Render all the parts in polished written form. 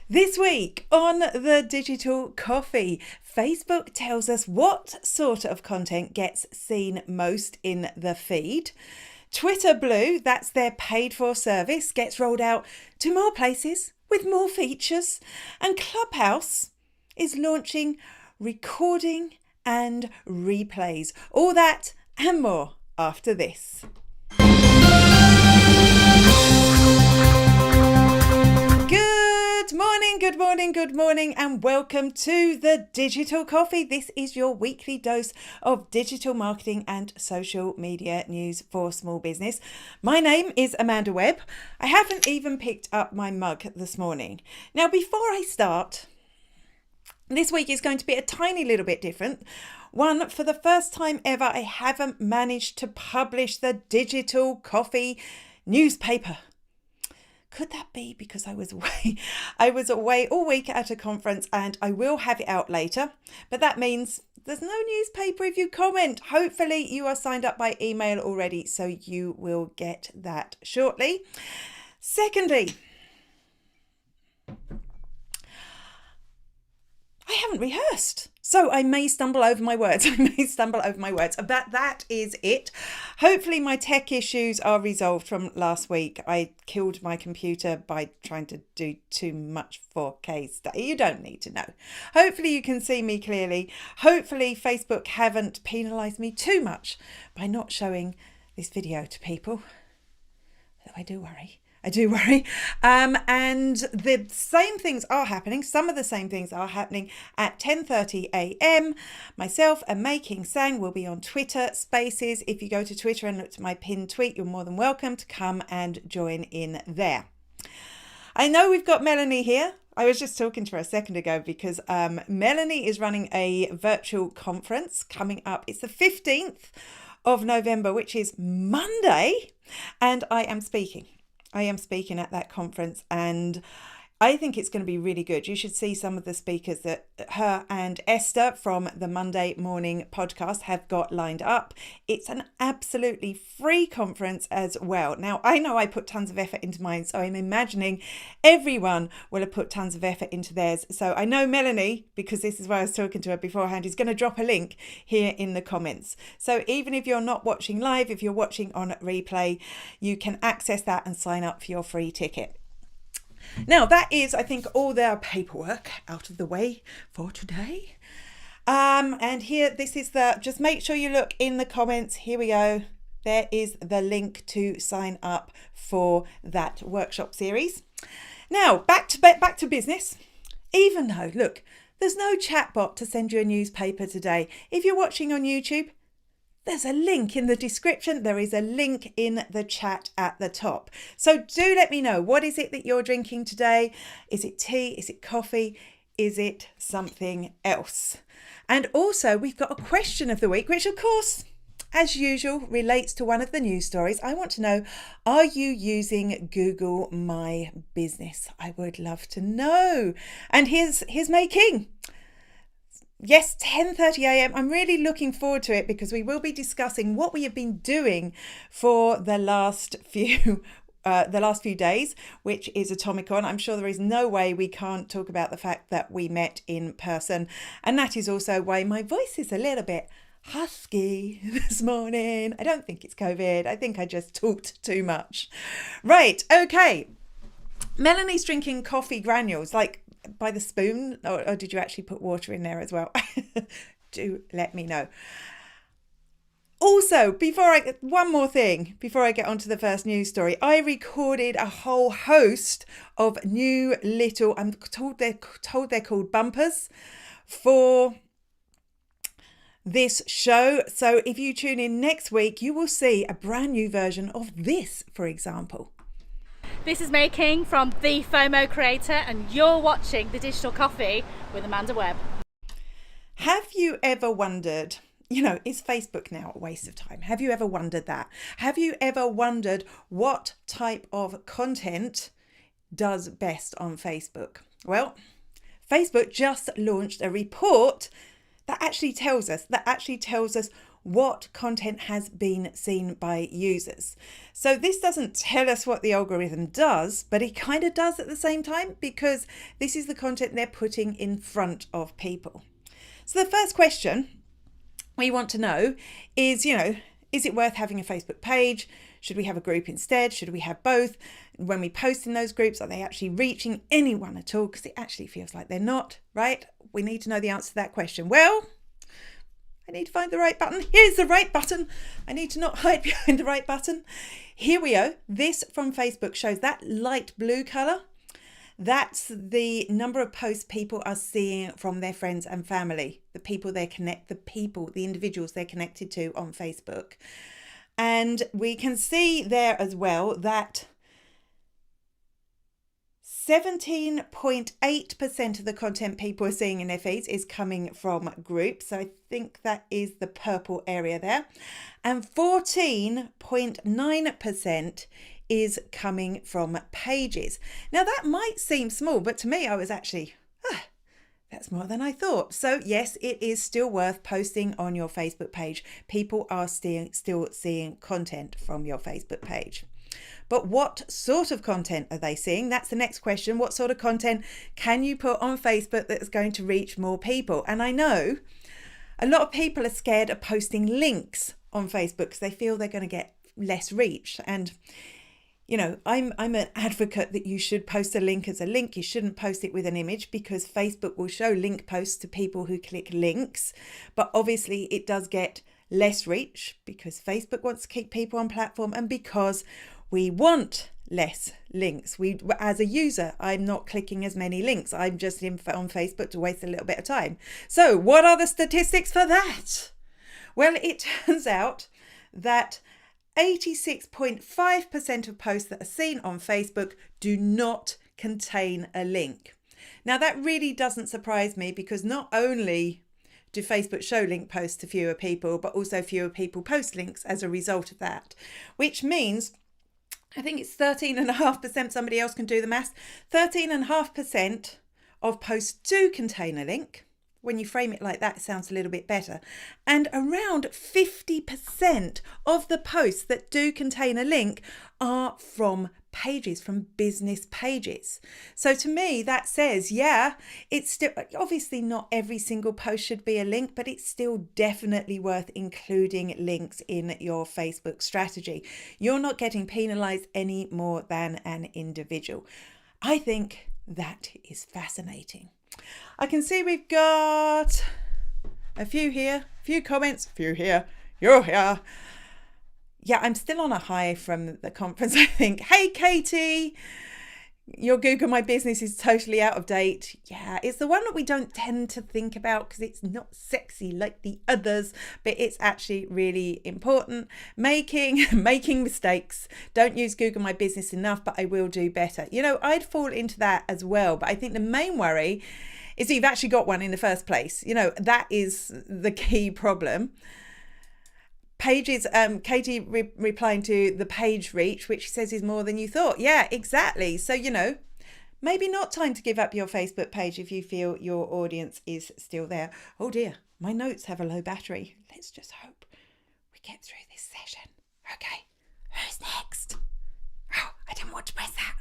This week on the Digital Coffee, Facebook tells us what sort of content gets seen most in the feed. Twitter Blue, that's their paid for service, gets rolled out to more places with more features. And Clubhouse is launching recording and replays. All that and more after this. Good morning, and welcome to the Digital Coffee. This is your weekly dose of digital marketing and social media news for small business. My name is Amanda Webb. I haven't even picked up my mug this morning. Now, before I start, this week is going to be a tiny little bit different. One, for the first time ever, I haven't managed to publish the Digital Coffee newspaper. Could that be because I was away? I was away all week at a conference, and I will have it out later. But that means there's no newspaper if you comment. Hopefully you are signed up by email already, so you will get that shortly. Secondly, I haven't rehearsed, so I may stumble over my words. But that is it. Hopefully my tech issues are resolved from last week. I killed my computer by trying to do too much 4K stuff. You don't need to know. Hopefully you can see me clearly. Hopefully Facebook haven't penalised me too much by not showing this video to people. Though I do worry. And the same things are happening. Some of the same things are happening at 10:30 a.m. Myself and Making Sang will be on Twitter Spaces. If you go to Twitter and look at my pinned tweet, you're more than welcome to come and join in there. I know we've got Melanie here. I was just talking to her a second ago because Melanie is running a virtual conference coming up. It's the 15th of November, which is Monday, and I am speaking at that conference, and I think it's going to be really good. You should see some of the speakers that her and Esther from the Monday Morning podcast have got lined up. It's an absolutely free conference as well. Now, I know I put tons of effort into mine, so I'm imagining everyone will have put tons of effort into theirs. So I know Melanie, because this is where I was talking to her beforehand, is going to drop a link here in the comments. So even if you're not watching live, if you're watching on replay, you can access that and sign up for your free ticket. Now, that is, I think, all their paperwork out of the way for today. And here, this is just make sure you look in the comments. Here we go. There is the link to sign up for that workshop series. Now, back to business. Even though, look, there's no chatbot to send you a newspaper today. If you're watching on YouTube, there's a link in the description. There is a link in the chat at the top. So do let me know, what is it that you're drinking today? Is it tea? Is it coffee? Is it something else? And also, we've got a question of the week, which of course, as usual, relates to one of the news stories. I want to know, are you using Google My Business? I would love to know. And here's May King. Yes, 10:30 a.m. I'm really looking forward to it because we will be discussing what we have been doing for the last few days, which is Atomicon. I'm sure there is no way we can't talk about the fact that we met in person, and that is also why my voice is a little bit husky this morning. I don't think it's COVID. I think I just talked too much. Right, okay. Melanie's drinking coffee granules, like by the spoon, or did you actually put water in there as well? Do let me know. Also, one more thing before I get on to the first news story, I recorded a whole host of new little, I'm told they're called bumpers for this show. So if you tune in next week, you will see a brand new version of this, for example. This is May King from The FOMO Creator, and you're watching The Digital Coffee with Amanda Webb. Have you ever wondered, is Facebook now a waste of time? Have you ever wondered that? Have you ever wondered what type of content does best on Facebook? Well, Facebook just launched a report that actually tells us what content has been seen by users. So this doesn't tell us what the algorithm does, but it kind of does at the same time, because this is the content they're putting in front of people. So the first question we want to know is, is it worth having a Facebook page? Should we have a group instead? Should we have both? When we post in those groups, are they actually reaching anyone at all? Because it actually feels like they're not, right? We need to know the answer to that question. Well, I need to find the right button. Here's the right button. I need to not hide behind the right button. Here we go. This from Facebook shows that light blue color. That's the number of posts people are seeing from their friends and family, the individuals they're connected to on Facebook. And we can see there as well that 17.8% of the content people are seeing in their feeds is coming from groups. So I think that is the purple area there. And 14.9% is coming from pages. Now that might seem small, but to me, I was actually, that's more than I thought. So yes, it is still worth posting on your Facebook page. People are still seeing content from your Facebook page. But what sort of content are they seeing? That's the next question. What sort of content can you put on Facebook that's going to reach more people? And I know a lot of people are scared of posting links on Facebook because they feel they're going to get less reach. And I'm an advocate that you should post a link as a link. You shouldn't post it with an image, because Facebook will show link posts to people who click links. But obviously it does get less reach because Facebook wants to keep people on platform, and because we want less links. As a user, I'm not clicking as many links. I'm just on Facebook to waste a little bit of time. So what are the statistics for that? Well, it turns out that 86.5% of posts that are seen on Facebook do not contain a link. Now that really doesn't surprise me, because not only do Facebook show link posts to fewer people, but also fewer people post links as a result of that, which means I think it's 13.5%, somebody else can do the maths, 13.5% of posts do contain a link. When you frame it like that, it sounds a little bit better. And around 50% of the posts that do contain a link are from pages, from business pages. So to me, that says, it's still, obviously not every single post should be a link, but it's still definitely worth including links in your Facebook strategy. You're not getting penalized any more than an individual. I think that is fascinating. I can see we've got a few here, a few comments, a few here, you're here. Yeah, I'm still on a high from the conference, I think. Hey, Katie, your Google My Business is totally out of date. Yeah, it's the one that we don't tend to think about because it's not sexy like the others, but it's actually really important. Making mistakes. Don't use Google My Business enough, but I will do better. I'd fall into that as well, but I think the main worry is that you've actually got one in the first place. That is the key problem. Pages, Katie replying to the page reach, which she says is more than you thought. Yeah, exactly. So, maybe not time to give up your Facebook page if you feel your audience is still there. Oh dear, my notes have a low battery. Let's just hope we get through this session. Okay, who's next? Oh, I didn't want to press that.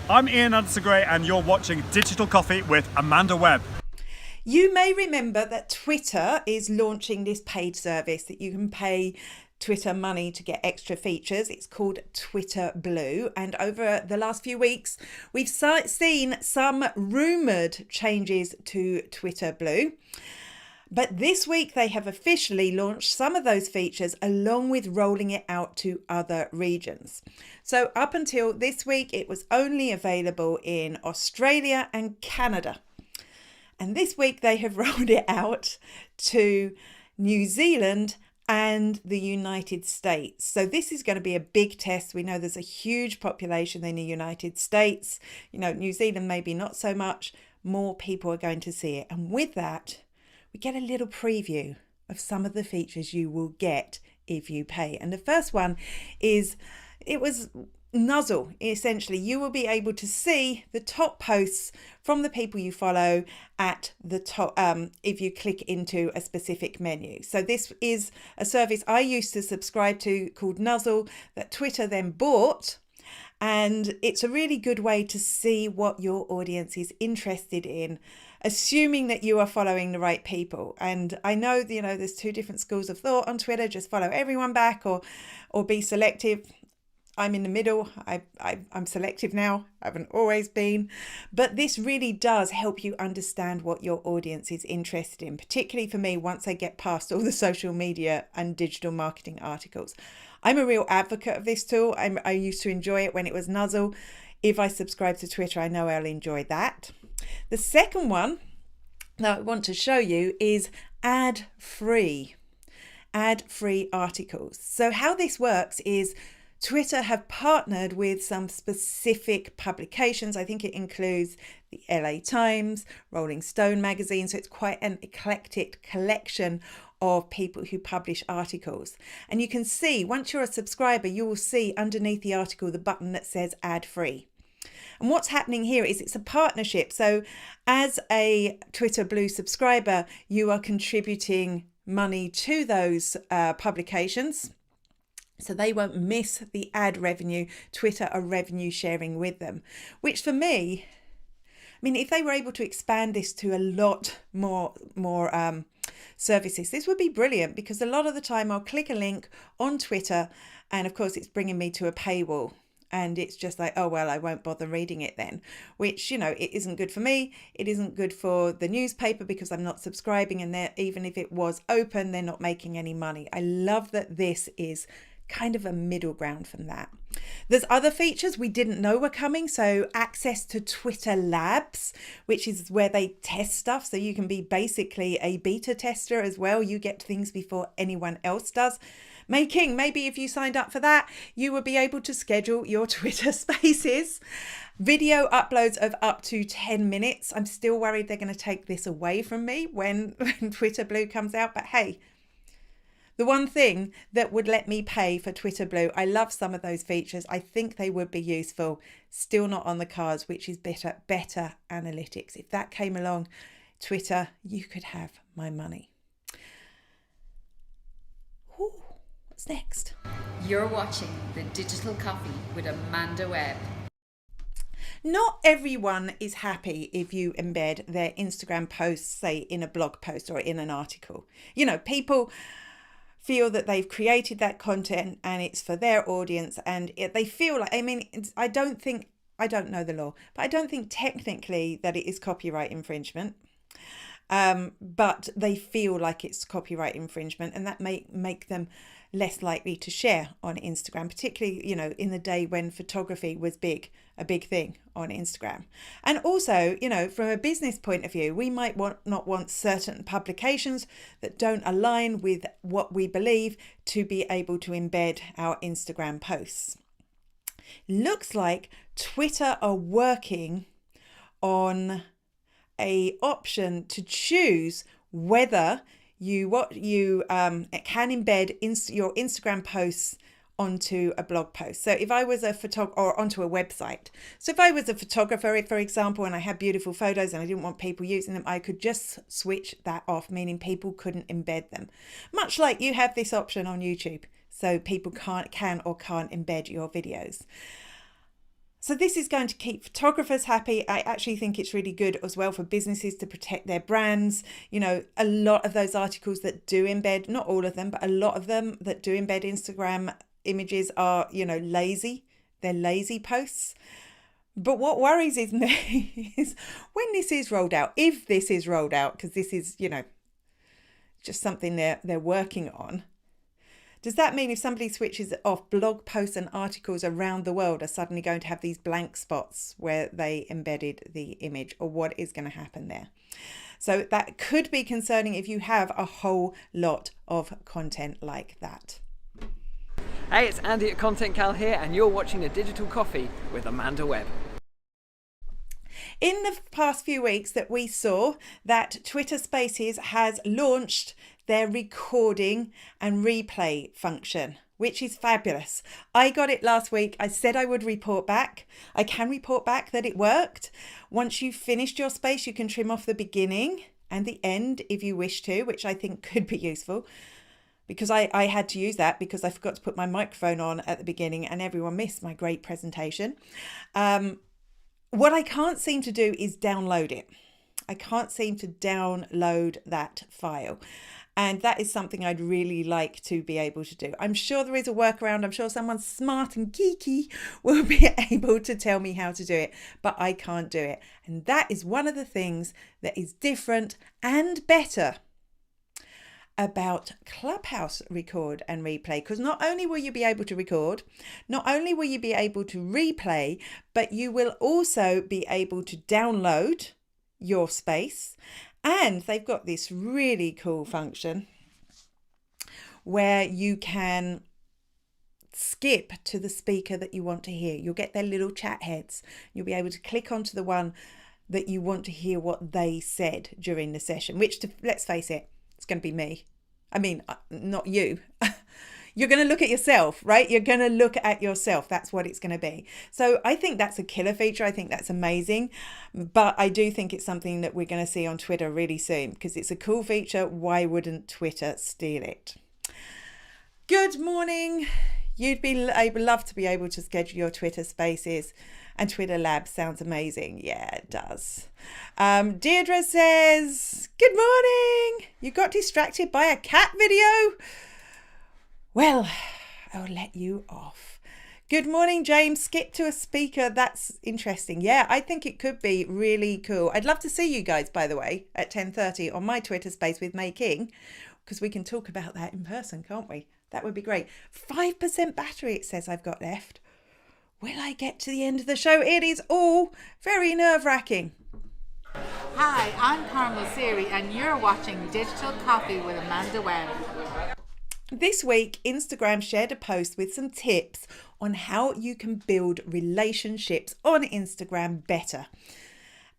I'm Ian Anderson-Gray and you're watching Digital Coffee with Amanda Webb. You may remember that Twitter is launching this paid service that you can pay Twitter money to get extra features. It's called Twitter Blue. And over the last few weeks, we've seen some rumoured changes to Twitter Blue. But this week, they have officially launched some of those features along with rolling it out to other regions. So up until this week, it was only available in Australia and Canada. And this week they have rolled it out to New Zealand and the United States. So this is going to be a big test. We know there's a huge population in the United States. New Zealand maybe not so much. More people are going to see it. And with that, we get a little preview of some of the features you will get if you pay. And the first one is, it was Nuzzle, essentially, you will be able to see the top posts from the people you follow at the top if you click into a specific menu. So this is a service I used to subscribe to called Nuzzle that Twitter then bought. And it's a really good way to see what your audience is interested in, assuming that you are following the right people. And I know, there's two different schools of thought on Twitter: just follow everyone back or be selective. I'm in the middle. I'm selective now. I haven't always been. But this really does help you understand what your audience is interested in, particularly for me once I get past all the social media and digital marketing articles. I'm a real advocate of this tool. I used to enjoy it when it was Nuzzle. If I subscribe to Twitter, I know I'll enjoy that. The second one that I want to show you is ad-free articles. So how this works is Twitter have partnered with some specific publications. I think it includes the LA Times, Rolling Stone magazine. So it's quite an eclectic collection of people who publish articles. And you can see, once you're a subscriber, you will see underneath the article the button that says ad free. And what's happening here is it's a partnership. So as a Twitter Blue subscriber, you are contributing money to those publications, so they won't miss the ad revenue. Twitter are revenue sharing with them, which for me, if they were able to expand this to a lot more services, this would be brilliant, because a lot of the time I'll click a link on Twitter and of course it's bringing me to a paywall. And it's just like, oh, well, I won't bother reading it then, which, it isn't good for me. It isn't good for the newspaper because I'm not subscribing. And even if it was open, they're not making any money. I love that this is kind of a middle ground from that. There's other features we didn't know were coming. So access to Twitter Labs, which is where they test stuff. So you can be basically a beta tester as well. You get things before anyone else does. Making, maybe if you signed up for that, you would be able to schedule your Twitter spaces. Video uploads of up to 10 minutes. I'm still worried they're going to take this away from me when Twitter Blue comes out. But hey, the one thing that would let me pay for Twitter Blue, I love some of those features. I think they would be useful. Still not on the cards, which is better analytics. If that came along, Twitter, you could have my money. Ooh. What's next? You're watching The Digital Coffee with Amanda Webb. Not everyone is happy if you embed their Instagram posts, say, in a blog post or in an article. People feel that they've created that content and it's for their audience, and they feel like, I don't know the law, but I don't think technically that it is copyright infringement. But they feel like it's copyright infringement, and that may make them less likely to share on Instagram, particularly, in the day when photography was a big thing on Instagram. And also, from a business point of view, we might not want certain publications that don't align with what we believe to be able to embed our Instagram posts. Looks like Twitter are working on a option to choose whether you can embed your Instagram posts onto a blog post. So if I was a or onto a website. So if I was a photographer, for example, and I had beautiful photos and I didn't want people using them, I could just switch that off, meaning people couldn't embed them. Much like you have this option on YouTube, so people can or can't embed your videos. So this is going to keep photographers happy. I actually think it's really good as well for businesses to protect their brands. A lot of those articles that do embed, not all of them, but a lot of them that do embed Instagram images are, lazy. They're lazy posts. But what worries me is when this is rolled out, if this is rolled out, because this is, just something they're working on. Does that mean if somebody switches off, blog posts and articles around the world are suddenly going to have these blank spots where they embedded the image, or what is going to happen there? So that could be concerning if you have a whole lot of content like that. Hey, it's Andy at Content Cal here, and you're watching A Digital Coffee with Amanda Webb. In the past few weeks that we saw that Twitter Spaces has launched their recording and replay function which is fabulous. I got it last week. I said I would report back. I can report back that it worked. Once you've finished your space, you can trim off the beginning and the end if you wish to, which I think could be useful, because I had to use that because I forgot to put my microphone on at the beginning and everyone missed my great presentation. What I can't seem to do is download it. I can't seem to download that file. And that is something I'd really like to be able to do. I'm sure there is a workaround. I'm sure someone smart and geeky will be able to tell me how to do it, but I can't do it. And that is one of the things that is different and better about Clubhouse record and replay, because not only will you be able to record, not only will you be able to replay, but you will also be able to download your space. And they've got this really cool function where you can skip to the speaker that you want to hear. You'll get their little chat heads. You'll be able to click onto the one that you want to hear what they said during the session, which, let's face it, it's going to be me. I mean, not you. You're going to look at yourself, right? You're going to look at yourself. That's what it's going to be. So I think that's a killer feature. I think that's amazing. But I do think it's something that we're going to see on Twitter really soon because it's a cool feature. Why wouldn't Twitter steal it? Good morning. You'd love to be able to schedule your Twitter spaces, and Twitter Labs sounds amazing. Yeah, it does. Deirdre says, good morning. You got distracted by a cat video? Well, I'll let you off. Good morning, James. Skip to a speaker. That's interesting. Yeah, I think it could be really cool. I'd love to see you guys, by the way, at 10:30 on my Twitter space with May King, because we can talk about that in person, can't we? That would be great. 5% battery, it says I've got left. Will I get to the end of the show? It is all very nerve-wracking. Hi, I'm Carmel Siri, and you're watching Digital Coffee with Amanda Webb. This week, Instagram shared a post with some tips on how you can build relationships on Instagram better.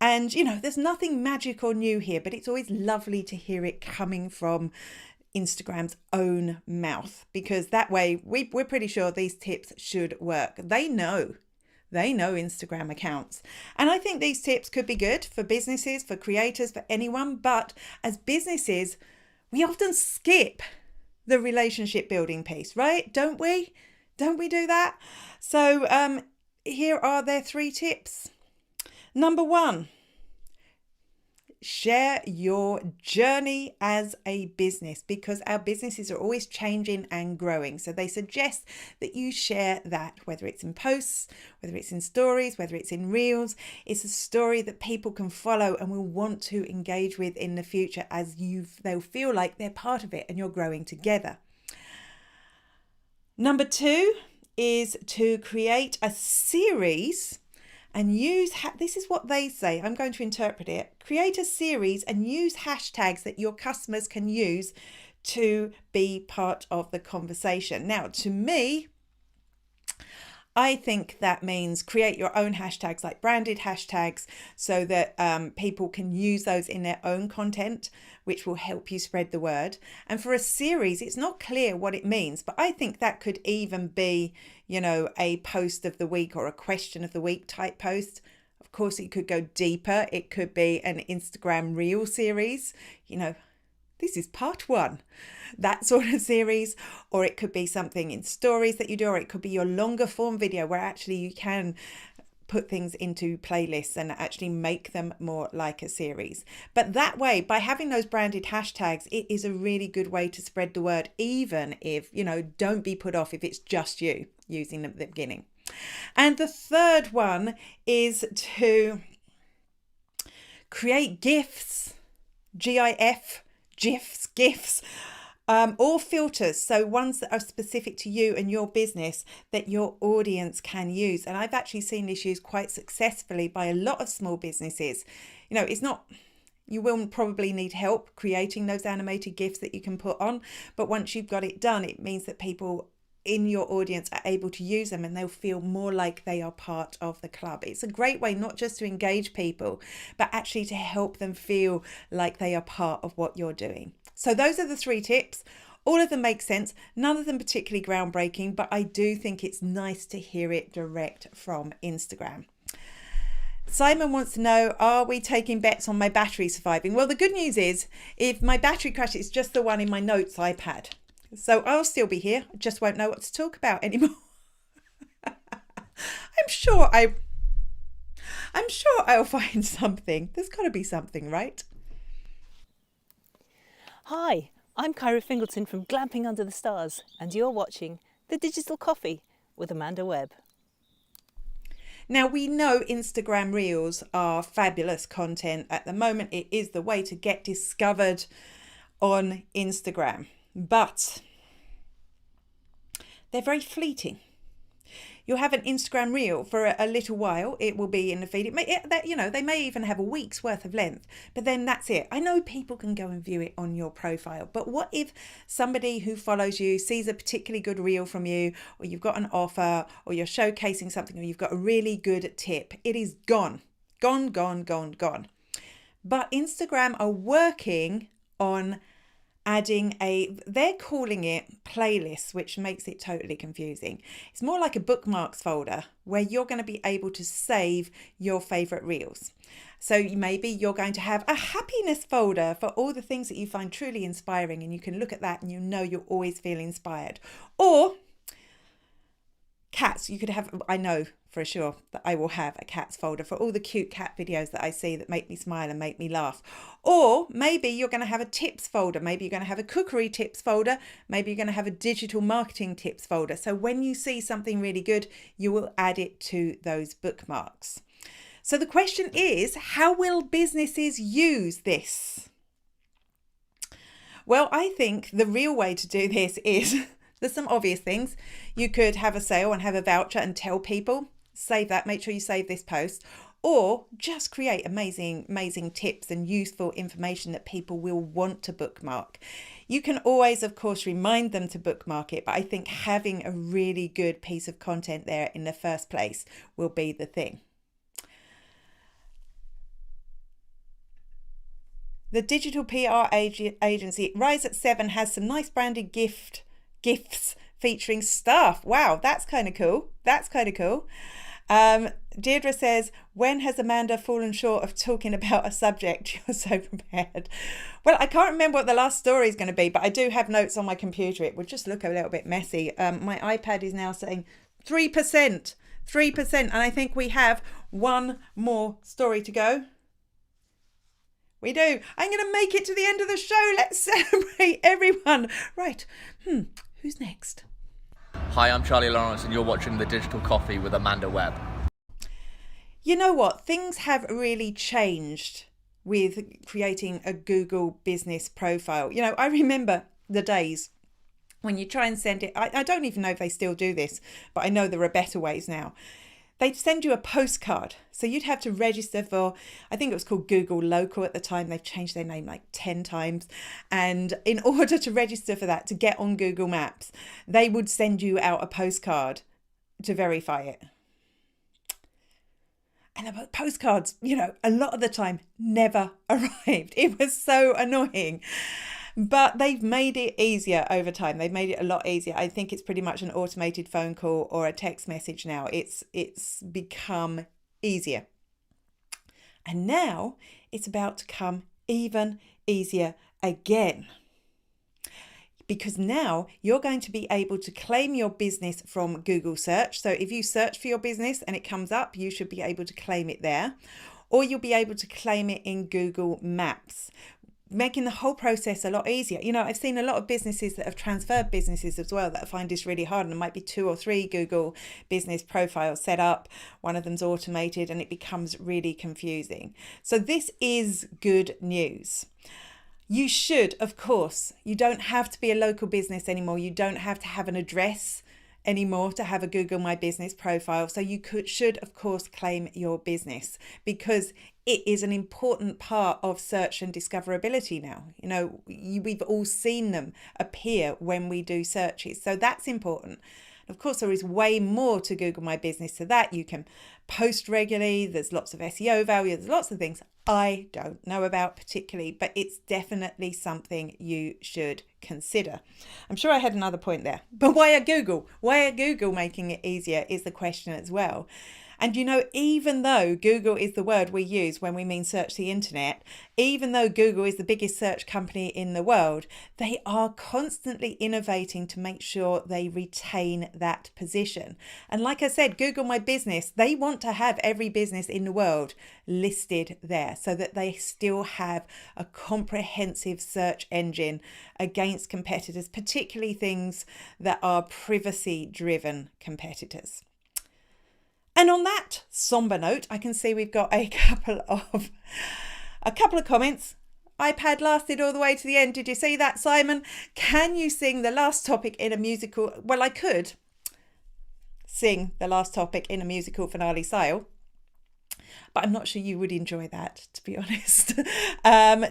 And, you know, there's nothing magic or new here, but it's always lovely to hear it coming from Instagram's own mouth, because that way we're pretty sure these tips should work. They know Instagram accounts. And I think these tips could be good for businesses, for creators, for anyone. But as businesses, we often skip the relationship building piece, right? Don't we? Don't we do that? So here are their 3 tips. Number 1, share your journey as a business, because our businesses are always changing and growing. So they suggest that you share that, whether it's in posts, whether it's in stories, whether it's in reels. It's a story that people can follow and will want to engage with in the future, as they'll feel like they're part of it and you're growing together. Number 2 is to create a series and use, this is what they say, I'm going to interpret it. Create a series and use hashtags that your customers can use to be part of the conversation. Now, to me, I think that means create your own hashtags, like branded hashtags, so that people can use those in their own content, which will help you spread the word. And for a series, it's not clear what it means, but I think that could even be, you know, a post of the week or a question of the week type post. Of course, it could go deeper. It could be an Instagram reel series, you know, this is part 1, that sort of series. Or it could be something in stories that you do, or it could be your longer form video where actually you can put things into playlists and actually make them more like a series. But that way, by having those branded hashtags, it is a really good way to spread the word, even if, you know, don't be put off if it's just you using them at the beginning. And the third one is to create GIFs, GIFs, or filters, so ones that are specific to you and your business that your audience can use. And I've actually seen this used quite successfully by a lot of small businesses. You know, it's not, you will probably need help creating those animated GIFs that you can put on, but once you've got it done, it means that people in your audience are able to use them and they'll feel more like they are part of the club. It's a great way not just to engage people, but actually to help them feel like they are part of what you're doing. So those are the 3 tips, All of them make sense. None of them particularly groundbreaking, but I do think it's nice to hear it direct from Instagram. Simon wants to know, are we taking bets on my battery surviving? Well, the good news is if my battery crashes, it's just the one in my notes iPad. So I'll still be here. I just won't know what to talk about anymore. I'm sure I'll find something. There's got to be something, right? Hi, I'm Kyra Fingleton from Glamping Under the Stars, and you're watching The Digital Coffee with Amanda Webb. Now, we know Instagram Reels are fabulous content. At the moment, it is the way to get discovered on Instagram, but they're very fleeting. You'll have an Instagram Reel for a little while. It will be in the feed. They may even have a week's worth of length, but then that's it. I know people can go and view it on your profile, but what if somebody who follows you sees a particularly good reel from you, or you've got an offer, or you're showcasing something, or you've got a really good tip? It is gone. Gone, gone, gone, gone. But Instagram are working on adding they're calling it playlists, which makes it totally confusing. It's more like a bookmarks folder where you're going to be able to save your favorite reels. So maybe you're going to have a happiness folder for all the things that you find truly inspiring, and you can look at that and you'll always feel inspired. Or cats, you could have, I know for sure that I will have a cats folder for all the cute cat videos that I see that make me smile and make me laugh. Or maybe you're going to have a tips folder. Maybe you're going to have a cookery tips folder. Maybe you're going to have a digital marketing tips folder. So when you see something really good, you will add it to those bookmarks. So the question is, how will businesses use this? Well, I think the real way to do this is there's some obvious things. You could have a sale and have a voucher and tell people, save that, make sure you save this post, or just create amazing tips and useful information that people will want to bookmark. You can always, of course, remind them to bookmark it, but I think having a really good piece of content there in the first place will be the thing. The digital PR agency Rise at 7 has some nice branded gifts featuring staff. Wow, that's kind of cool. Deirdre says, when has Amanda fallen short of talking about a subject? You're so prepared. Well, I can't remember what the last story is going to be, but I do have notes on my computer. It would just look a little bit messy. My iPad is now saying 3%, and I think we have one more story to go. We do. I'm going to make it to the end of the show. Let's celebrate everyone. Right. Who's next? Hi, I'm Charlie Lawrence and you're watching The Digital Coffee with Amanda Webb. You know what? Things have really changed with creating a Google business profile. You know, I remember the days when you try and send it. I don't even know if they still do this, but I know there are better ways now. They'd send you a postcard. So you'd have to register for, I think it was called Google Local at the time. They've changed their name like 10 times. And in order to register for that, to get on Google Maps, they would send you out a postcard to verify it. And the postcards, a lot of the time never arrived. It was so annoying. But they've made it easier over time. They've made it a lot easier. I think it's pretty much an automated phone call or a text message now. It's become easier. And now it's about to come even easier again. Because now you're going to be able to claim your business from Google search. So if you search for your business and it comes up, you should be able to claim it there. Or you'll be able to claim it in Google Maps, making the whole process a lot easier. I've seen a lot of businesses that have transferred businesses as well that find this really hard, and there might be 2 or 3 Google business profiles set up. One of them's automated and it becomes really confusing. So this is good news. You should, of course, you don't have to be a local business anymore. You don't have to have an address anymore to have a Google My Business profile. So you should, of course, claim your business because it is an important part of search and discoverability now. We've all seen them appear when we do searches. So that's important. Of course, there is way more to Google My Business to that. You can post regularly. There's lots of SEO value. There's lots of things I don't know about particularly, but it's definitely something you should consider. I'm sure I had another point there, but why are Google? Why are Google making it easier is the question as well. And you know, even though Google is the word we use when we mean search the internet, even though Google is the biggest search company in the world, they are constantly innovating to make sure they retain that position. And like I said, Google My Business, they want to have every business in the world listed there so that they still have a comprehensive search engine against competitors, particularly things that are privacy-driven competitors. And on that somber note, I can see we've got a couple of comments. iPad lasted all the way to the end. Did you see that, Simon? Can you sing the last topic in a musical? Well, I could sing the last topic in a musical finale style, but I'm not sure you would enjoy that, to be honest.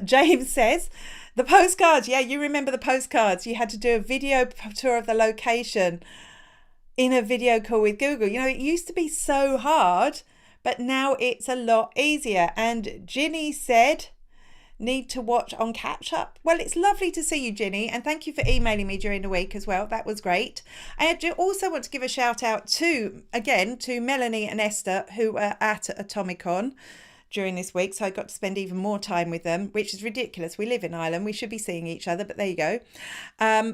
James says, the postcards. Yeah, you remember the postcards. You had to do a video tour of the location in a video call with Google. You know, it used to be so hard, but now it's a lot easier. And Ginny said, need to watch on catch up. Well, it's lovely to see you, Ginny, and thank you for emailing me during the week as well. That was great. I do also want to give a shout out to Melanie and Esther, who were at Atomicon during this week, so I got to spend even more time with them, which is ridiculous. We live in Ireland, we should be seeing each other, but there you go.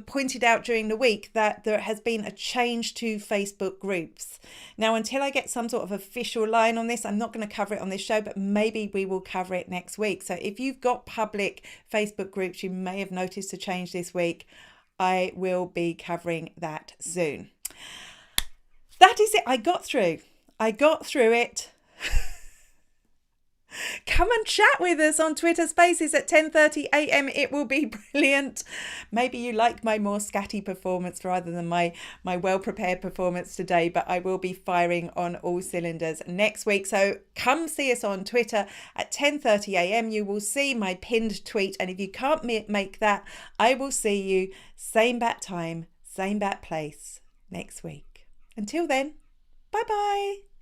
Pointed out during the week that there has been a change to Facebook groups. Now, until I get some sort of official line on this, I'm not going to cover it on this show, but maybe we will cover it next week. So if you've got public Facebook groups, you may have noticed a change this week. I will be covering that soon. That is it. I got through it. Come and chat with us on Twitter Spaces at 10:30 a.m. It will be brilliant. Maybe you like my more scatty performance rather than my well-prepared performance today, but I will be firing on all cylinders next week. So come see us on Twitter at 10:30 a.m. You will see my pinned tweet, and if you can't make that, I will see you same bat time, same bat place next week. Until then, bye-bye.